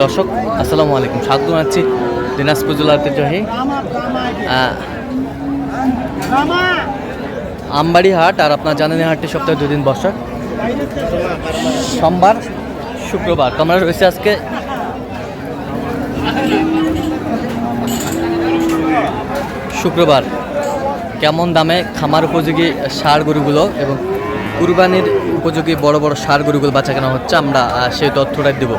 দর্শক আসসালামু আলাইকুম, স্বাগত জানাচ্ছি দিনাজপুর জেলার ঐতিহ্যবাহী আমবাড়ি হাট। আর আপনার জানেন এই হাটটি সপ্তাহে 2 দিন বসে, সোমবার শুক্রবার। তো আমরা রয়েছে আজকে শুক্রবার। কেমন দামে খামার উপযোগী ষাঁড় গরুগুলো এবং কুরবানির উপযোগী বড় বড় ষাঁড় গরুগুলো বাচ্চা কেনা হচ্ছে, আমরা সেই তথ্যটা দেব।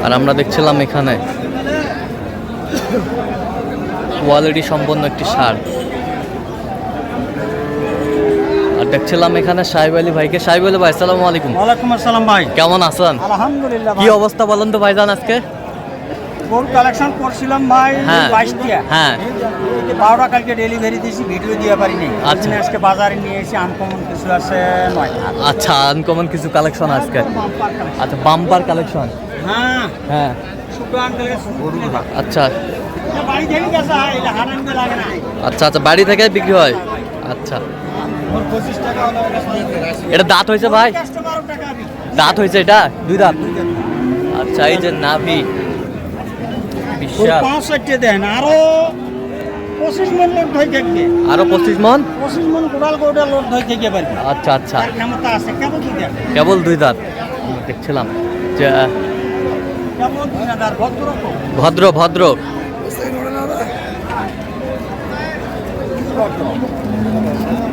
আর আমরা দেখছিলাম এখানে কোয়ালিটি সম্পন্ন একটি ষাঁড়। আর দেখছিলাম এখানে সাহেব আলী ভাইকে। সাহেব আলী ভাই আসসালামু আলাইকুম। ওয়ালাইকুম আসসালাম ভাই, কেমন আছেন? আলহামদুলিল্লাহ। কি অবস্থা বলেন তো ভাইজান আজকে? গরু কালেকশন করছিলাম ভাই, হ্যাঁ 22টা। হ্যাঁ 12টা কালকে ডেলিভারি দিয়েছি, ভিডিও দিয়ে পারিনি। আচ্ছা। আজকে বাজারে নিয়ে এসে আনকমন কিছু আছে 9টা। আচ্ছা, আনকমন কিছু কালেকশন আজকে। আচ্ছা, বাম্পার কালেকশন। হ্যাঁ, হ্যাঁ শুক্রান থেকে গরু আচ্ছা বাড়ি থেকে গেছে, এটা হারান লাগে না। আচ্ছা আচ্ছা, বাড়ি থেকে বিক্রি হয়। আচ্ছা, ওর 25 টাকা হলো, এটা দাঁত হয়েছে ভাই? কাস্টমার টাকা আমি দাঁত হয়েছে, এটা 2 দাঁত। আচ্ছা, এই যে নাভি বিশাল। 65 দেন, আরো 25 মন লোড হয়ে থাকবে। আরো 25 মন। 25 মন গোড়াল গোড়া লোড হয়ে থেকে পারবে। আচ্ছা আচ্ছা, তার ক্ষমতা আছে। কেমন কি দেন? কেবল 2 দাঁত। আমরা দেখছিলাম যে কেমন দিনাদার ভদ্র ভদ্র ভদ্র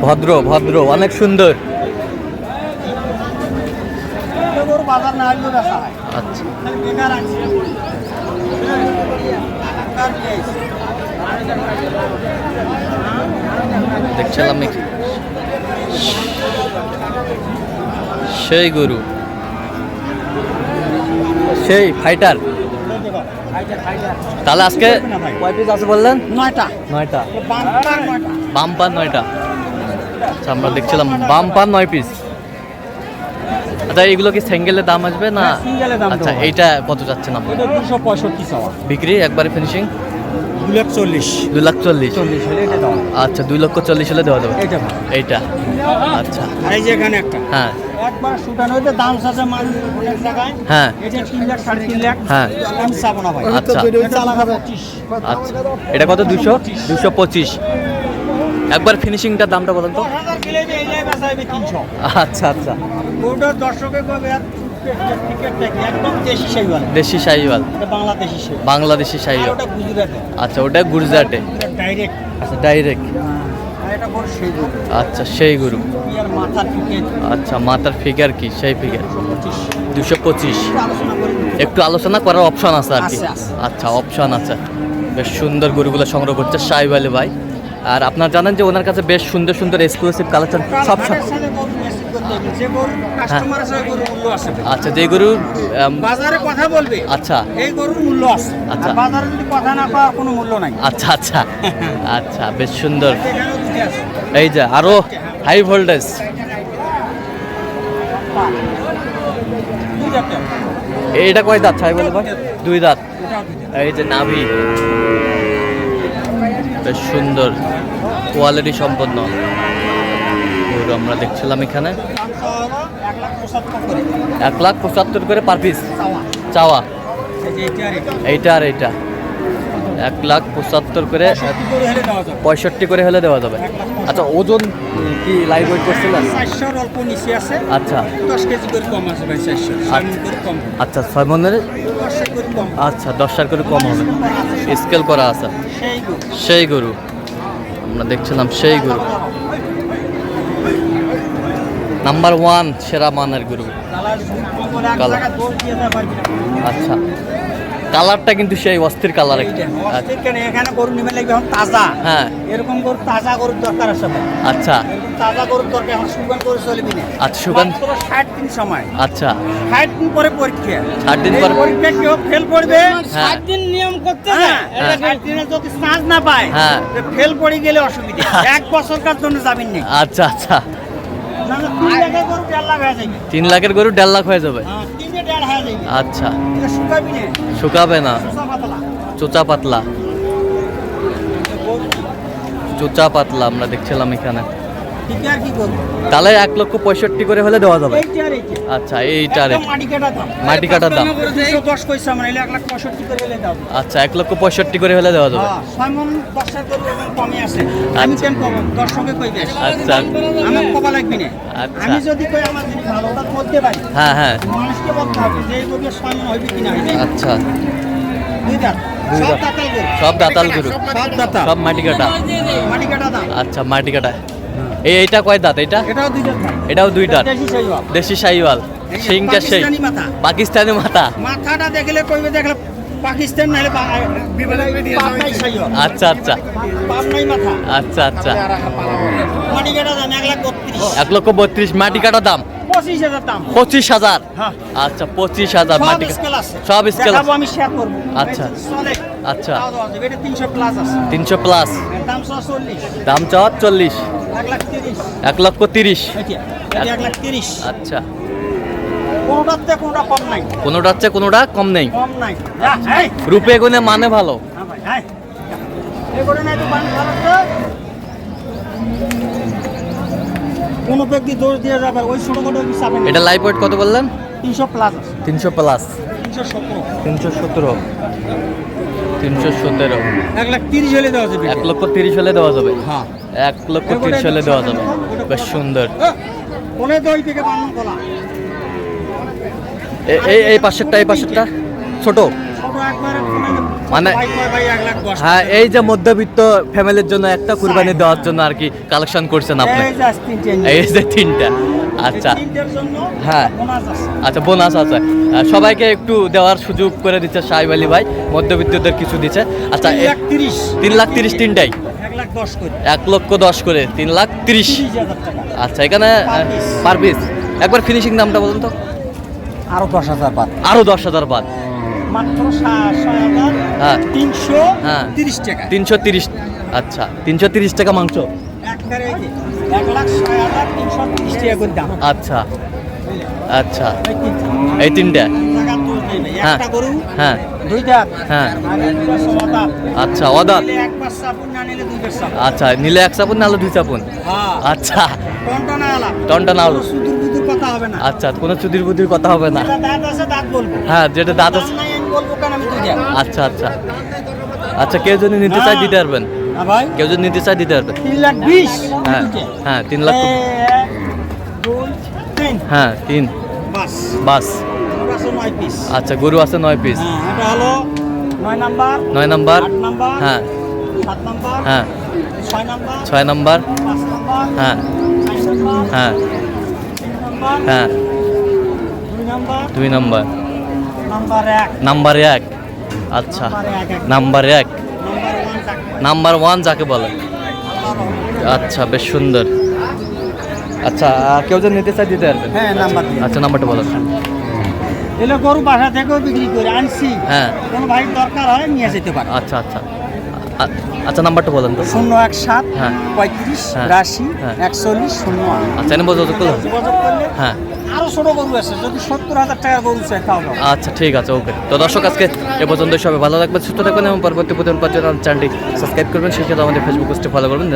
ভদ্র ভদ্র অনেক সুন্দর। গরু বাজার না আসলে বেচা হয়। আচ্ছা, বেকার আছে। দেখছিলাম সেই গরু, সেই ফাইটার। তাহলে আজকে কয় পিস আছে বললেন? 9টা। 9টা। বাম্পার 9টা। বাম্পার 9টা। আচ্ছা, আমরা দেখছিলাম বাম্পার 9 পিস। আচ্ছা, এইগুলো কি সিঙ্গেলের দাম আসবে না? সিঙ্গেলের দাম আচ্ছা, দেবো। এইটা কত যাচ্ছে না? এটা 265 চাওয়া। বিক্রি একবারে ফিনিশিং 240। 2,40,000। 40 হলে এটা দাও। আচ্ছা, 2,40,000 হলে দেওয়া যাবে এটা ভাই। এইটা। আচ্ছা আর এই যে এখানে একটা। হ্যাঁ একবার শুটানো হইতে দাম আছে মান অনেক টাকায়। হ্যাঁ 3 লাখ 3.5 লাখ। হ্যাঁ। আমি চাবো না ভাই। আচ্ছা এটা লাগা 25। আচ্ছা, এটা কত? 225। একবার ফিনিশিংটার দামটা বলেন তো। 10,000 কিলো এই জায়গায় বেচা হবে 300। আচ্ছা আচ্ছা, ওটা দর্শকে কবে আর টিকেটটা কি একদম দেশি শাইওয়াল। দেশি শাহিওয়াল, এটা বাংলাদেশি শাইওয়াল। বাংলাদেশি আর শাহিওয়াল। ওটা গুজরাটে। আচ্ছা, ওটা গুজরাটে। ডাইরেক্ট। আচ্ছা, ডাইরেক্ট। আর এটা বড় সেই গরু। আচ্ছা, সেই গরু। ইয়ার মাথার টিকেট আচ্ছা, মাথার ফিগার কি? সেই ফিগার 225। 225। আলোচনা করি। একটু আলোচনা করার অপশন আছে আর কি? আছে, আছে। আচ্ছা, অপশন আছে। বেশ সুন্দর গরুগুলো সংগ্রহ করছে সাহেব আলী ভাই। আর আপনার জানেন যে ওনার কাছে বেশ সুন্দর সুন্দর এক্সক্লুসিভ কালেকশন সব সব। যে গরু কাস্টমার আছে ওই গরুর মূল্য আছে। আচ্ছা, যে গরু বাজারে কথা বলবে। আচ্ছা এই গরুর মূল্য আছে। আচ্ছা। আর বাজারে যদি কথা না কয় কোনো মূল্য নাই। আচ্ছা আচ্ছা আচ্ছা, বেশ সুন্দর। এখানেও দুটো আছে। এই যে আরো হাই ভোল্টেজ। দুইটা। এইটা কয় দাঁত সাহেব আলী ভাই? 2 দাঁত। ওটাও দুইটা। এই যে নাভি বেশ সুন্দর, কোয়ালিটি সম্পন্ন গরু আমরা দেখছিলাম এখানে। দাম চাওয়া হলো 1,75,000 করে। 1,75,000 করে পার পিস চাওয়া। চাওয়া। এই যে এটা আর এটা। এইটা আর এইটা 1,75,000 করে, 65 করে হলে দেওয়া যাবে। 65 করে হলে দেওয়া যাবে। আচ্ছা, ওজন কি লাইভ ওয়েট করছিলেন? 400 অল্প নিচে আছে। আচ্ছা 10 কেজি করে কম আছে ভাই। 400 6 মণ করে কম। আচ্ছা, 6 মনের। 10 করে কম। আচ্ছা, 10 করে কম হবে। স্কেল করা আছে। সেই গরু। সেই গরু আমরা দেখছিলাম, সেই গরু নাম্বার 1 সেরা মানের গরু। কালার ঝুঁকি বলে এক কালার। টাকা দোষ দিয়ে দেওয়া পারবি না। আচ্ছা, কালারটা কিন্তু সেই অস্থির কালার একটা। অস্থির কেন? এখানে গরু নিবে লাগবে এখন তাজা। হ্যাঁ এরকম গরু তাজা গরুর দরকার আছে ভাই। আচ্ছা এরকম তাজা গরুর দরকার। এখন শুকান করে চলবি না। আচ্ছা, শুকান। মাত্র 60 দিন সময়। আচ্ছা, 60 দিন পরে পরীক্ষা। 60 দিন এই পরে। পরীক্ষা কেউ ফেল করবে। হ্যাঁ। 60 দিন নিয়ম করতে হ্যাঁ। হয়। 60 দিনে যদি চান্স না পায়, হ্যাঁ। ফেল পড়ে গেলে অসুবিধা। 1 বছরকার জন্য যাবেন নেই। আচ্ছা আচ্ছা, না না 3 লাখের গরু 1.5 লাখ হয়ে যাবে। 3 লাখের গরু 1.5 লাখ হয়ে যাবে। হ্যাঁ, 3 এ 1.5 হয়ে যাবে। আচ্ছা, এটা শুকাবি না। শুকাবে না। চোষা পাতলা। চোচা পাতলা, চোচা পাতলা আমরা দেখছিলাম এখানে। ঠিক আর কি করবো, তাহলে 1,65,000 করে হলে দেওয়া যাবে। এইটা আর এইটা। আচ্ছা এইটার একদম মাটি কাটা দাম। মাটি কাটার দাম। 210 পয়সা মানে 1,65,000 করে হলে দাও। আচ্ছা 1,65,000 করে হলে দেওয়া যাবে। হ্যাঁ, 6 মণ 10 এর গরু এখন কমই আছে। আমি কেন কম দর্শকে কই বেশ। আচ্ছা আমার কবা লাগবে না। আচ্ছা। আমি যদি কই আমার জিনিস ভালো ওটা বলতে পারি। হ্যাঁ হ্যাঁ মানুষকে বলতে হবে যে এই গরু 6 মণ হইবে কিনা হইবে। আচ্ছা দুই দাঁত। দুই সব দাঁত। দাঁতাল গরু। সব দাতাল গরু, সব দাঁতাল। সব মাটি কাটা। মাটি কাটা দাম। আচ্ছা মাটি কাটা। এইটা কয় দাঁত? এটা এটাও দুই দাঁত। এটাও 2 দাঁত। দেশি সাইওয়াল। দেশি শাহিওয়াল, সিংটা সেই পাকিস্তানি মাথা। পাকিস্তানি মাথা। মাথাটা দেখলে কইবে দেখলে পাকিস্তান নাহলে পাবনাই সাইওয়াল। আচ্ছা আচ্ছা পাবনাই মাথা। আচ্ছা আচ্ছা মাটি কাটা দাম 1,32,000 1,32,000 মাটি কাটা দাম 25,000 দাম। 25,000। হ্যাঁ। আচ্ছা 25,000 সব মাটি স্কেল আছে। সব স্কেল দেখাবো, আমি শেয়ার করব। আচ্ছা। চলে। আচ্ছা দাও দাও আছে। এটা 300 প্লাস আছে। 300 প্লাস। এর দাম 40। দাম চাওয়া 40। 1,30,000 1,30,000। এটা 1,30,000 আচ্ছা কোনটাতে কোনটা কম নাই। কোনোটার চেয়ে কোনোটা কম নেই। কম নাই। যা, এই। রূপে গুণে মানে ভালো। হ্যাঁ ভাই, এই। এগুলো নাই তো বান ভালো তো। কোনো ব্যক্তি দৌড় দিয়ে যাবে ওই ছোট ছোট চাপে না। এটা লাইভ ওয়েট কত বললেন? 300 প্লাস আছে। 300 প্লাস। 317। 317। 317। 1,30,000 হলে দেওয়া যাবে। 1,30,000 হলে দেওয়া যাবে। হ্যাঁ। 1,30,000 হলে দেওয়া যাবে। বেশ সুন্দর। কোনে দই থেকে বানানো কলা। এই পাশেরটা, এই পাশেরটা ছোট। ছোট একবারে মানে- ভাই 1,10,000। হ্যাঁ এই যে মধ্যবিত্ত ফ্যামিলির জন্য একটা কুরবানি দেওয়ার জন্য আর কি কালেকশন করছেন আপনি। এই যে আস্তিন চেঞ্জ। এই যে 3টা। আচ্ছা তিনটার জন্য হ্যাঁ। বোনাস আছে। আচ্ছা বোনাস আছে। সবাইকে একটু দেওয়ার সুযোগ করে দিচ্ছে সাহেব আলী ভাই, মধ্যবিত্তদের কিছু দিচ্ছে। আচ্ছা 3,30,000 3,30,000 তিনটাই 1,10,000 করে। 1,10,000 করে 3,30,000। 30,000 টাকা। আচ্ছা এখানে Per piece। পার পিস একবার ফিনিশিং দামটা বলুন তো। আরো 10,000 বাদ। আরো 10,000 বাদ। মাত্র 6,000 হ্যাঁ 330 টাকা। 330। আচ্ছা 330 টাকা মাংস। একবারে এই যে 1,06,330 টাকা করে দাম। আচ্ছা আচ্ছা এই তিনটা। এই 3টা। টাকা তো দেই ভাই। হ্যাঁ। একটা গরু হ্যাঁ 2 দাঁত। হ্যাঁ। আর একটা সমাদা। আচ্ছা অদাত। নিলে একবার সাপুন না নিলে 2 বার সাপুন। আচ্ছা নিলে 1 চাপুন নাহলে 2 চাপুন। হ্যাঁ। আচ্ছা টনটনা আলা। টনটনা আলু। সুদূর বুদূর কথা হবে না। আচ্ছা কোনো চুদির বুদির কথা হবে না। যেটা দাঁত আছে দাঁত বলবো। হ্যাঁ যেটা দাঁত দাঁত আছে। নাই আমি বলবো কেন আমি 2 দাঁত। আচ্ছা আচ্ছা আচ্ছা কেউ যদি নিতে চায় দিতে পারবেন। না ভাই কেউ যদি নিতে চায় দিতে পারবেন। 3,20,000। হ্যাঁ হ্যাঁ 3 লাখ। 2 3 হ্যাঁ 3 বাস। বাস। ওটা আছে 9 পিস। আচ্ছা গরু আছে 9 পিস। হ্যাঁ এটা হলো 9 নাম্বার 9 নাম্বার। 8 নাম্বার হ্যাঁ 7 নাম্বার হ্যাঁ 6 নাম্বার 6 নাম্বার। 5 নাম্বার হ্যাঁ 6 নাম্বার হ্যাঁ 3 নাম্বার হ্যাঁ 2 নাম্বার 2 নাম্বার। Number 1 number 1। আচ্ছা নাম্বার 1। নাম্বার 1 যাকে বলে। আচ্ছা বেশ সুন্দর। আচ্ছা কেউ যদি নিতে চায় দিতে পারবেন। হ্যাঁ নাম্বার দিয়ে আচ্ছা নাম্বারটা বলো। এলো গরু বাসা থেকেও বিক্রি করে আনছি হ্যাঁ কোন ভাই দরকার হয় নিয়ে যেতে পারে আচ্ছা আচ্ছা আচ্ছা নাম্বারটা বলেন তো। 017 হ্যাঁ। 35 হ্যাঁ। 82 হ্যাঁ। 41 08 আচ্ছা এনে যোগাযোগ করলাম। যোগাযোগ করলে হ্যাঁ আরো ছোট গরু আছে যদি 70,000 টাকার গরু চাই তাও দাও। আচ্ছা ঠিক আছে ওকে। তো দর্শক আজকে এ পর্যন্ত সবাই ভালো থাকবেন সুস্থ থাকবেন এবং পরবর্তী প্রতিদিন পাওয়ার জন্য চ্যানেলটি সাবস্ক্রাইব করবেন, সেই সাথে আমাদের ফেসবুক পেজটি ফলো করবেন।